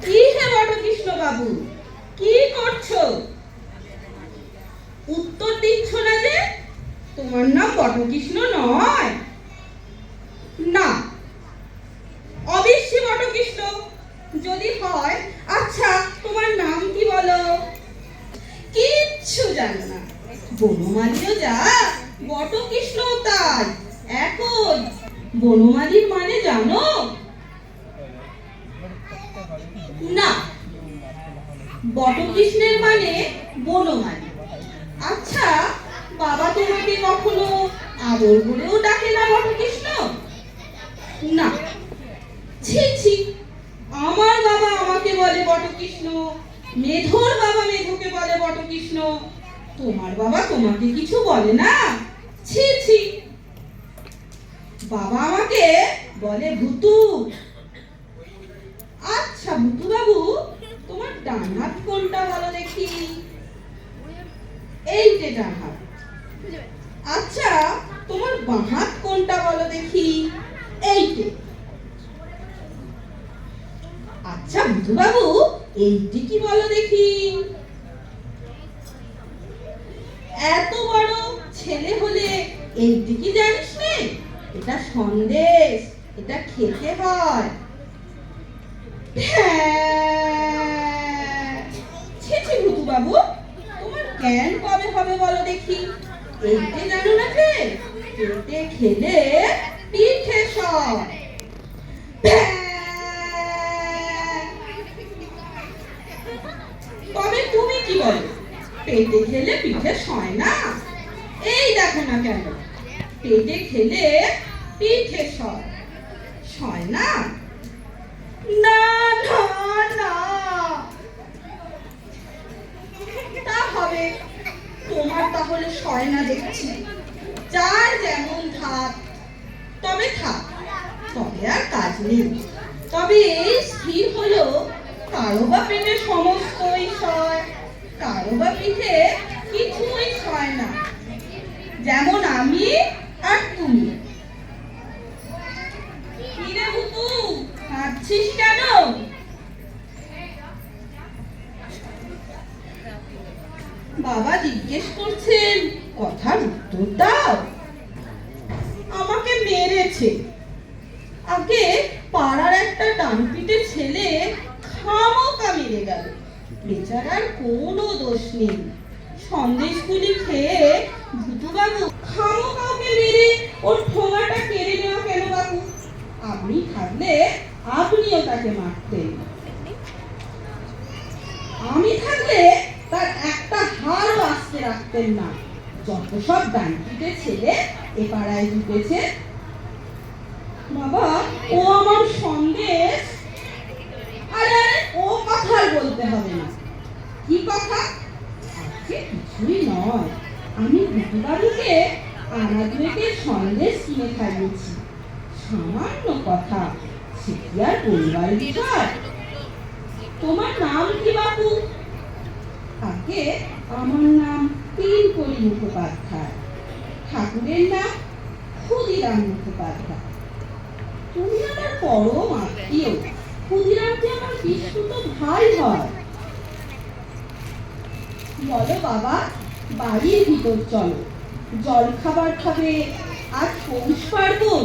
কি হে বটকৃষ্ণ বাবু, কি করছো? উত্তর দিচ্ছ না যে? তোমার নাম বটকৃষ্ণ নয়? না, অবশ্যই বটকৃষ্ণ। যদি হয়, আচ্ছা তোমার নাম কি বলো? কিচ্ছু জানো না। বনমালীও যা, বটকৃষ্ণ তাই, একই। বনমালীর মানে জানো? না, বটকৃষ্ণের মানে বনমালী। আচ্ছা, বাবা তোমাকে কখনো আদর করেও ডাকে না বটকৃষ্ণ? না। ছি ছি, আমার বাবা আমাকে বলে বটকৃষ্ণ, মেধোর বাবা মেধোকে বলে বটকৃষ্ণ। তোমার বাবা তোমাকে কিছু বলে না? ছি ছি। বাবা আমাকে বলে ভূতু। আচ্ছা ভূতু বাবু, তোমার ডান হাত কোনটা বলো দেখি? এইটে ডান হাত। আচ্ছা, তোমার বাঁ হাত কোনটা বলো দেখি? এইটে। আচ্ছা ভূতু বাবু, এইটি কি বলো দেখি? এত বড় ছেলে হলে এইটি কি জানিস নে? এটা সন্দেশ, এটা খেতে হয়। ছি ছি ভূতু বাবু, তোমার জ্ঞান কবে হবে বলো দেখি? এইটে জানো না যে পেটে খেলে পিঠে সব। তবে তুমি কি বলো, পেটে খেলে পিঠে সয় না? এই দেখো না কেন, পেটে খেলে পিঠে সয়, সয় না? না না না, তা হবে। তোমার তাহলে সয় না দেখছি। যার যেমন থাক, তবে থাক, তবে আর কাজ নেই। তবে এই স্থির হলো, কারো বা পেটে সমস্তই সয়, কারো বা পিঠে কিছুই সয় না। যেমন আমি আর তুমি। কি রে ভূতু, কাঁদছিস কেন? বাবা জিজ্ঞেস করছেন, কথার উত্তর দাও। আমাকে মেরেছে। আগে পাড়ার একটা ডানপিটে ছেলে খামোকা মেরে গেল। বেচারার কোনো দোষ নেই। সন্দেশগুলি খেয়ে ভূতু বাবু খামোকাকে মেরে ওর ঠোঙাটা কেড়ে নেওয়া কেন বাবু? আপনি থাকলে আপনিও তাকে মারতেন। আমি থাকলে তার একটা হাড় বাঁচতে রাখতেন না। যত সব ডানপিটে ছেলে এ পাড়ায় ঢুকেছে। বাবা, ও আমার সন্দেশ। আরে ও কথা আর বলতে হবে না। কি কথা? আজকে কিছুই নয়, আমি ভূতু বাবুকে আনা দুয়েকের সন্দেশ কিনে খাইয়েছি। সামান্য কথা, সে কি আর বলবার বিষয়? তোমার নাম কি বাবু? আগে আমার নাম পিনকড়ি মুখোপাধ্যায়, ঠাকুরের নাম ক্ষুদিরাম মুখোপাধ্যায়। তুমি আমার পরম আত্মীয়। ক্ষুদিরাম যে আমার বিস্মৃত ভাই হয়। বলো বাবা, বাড়ির ভিতর চলো, জল খাবার খাবে। আজ পৌষ পার্বণ।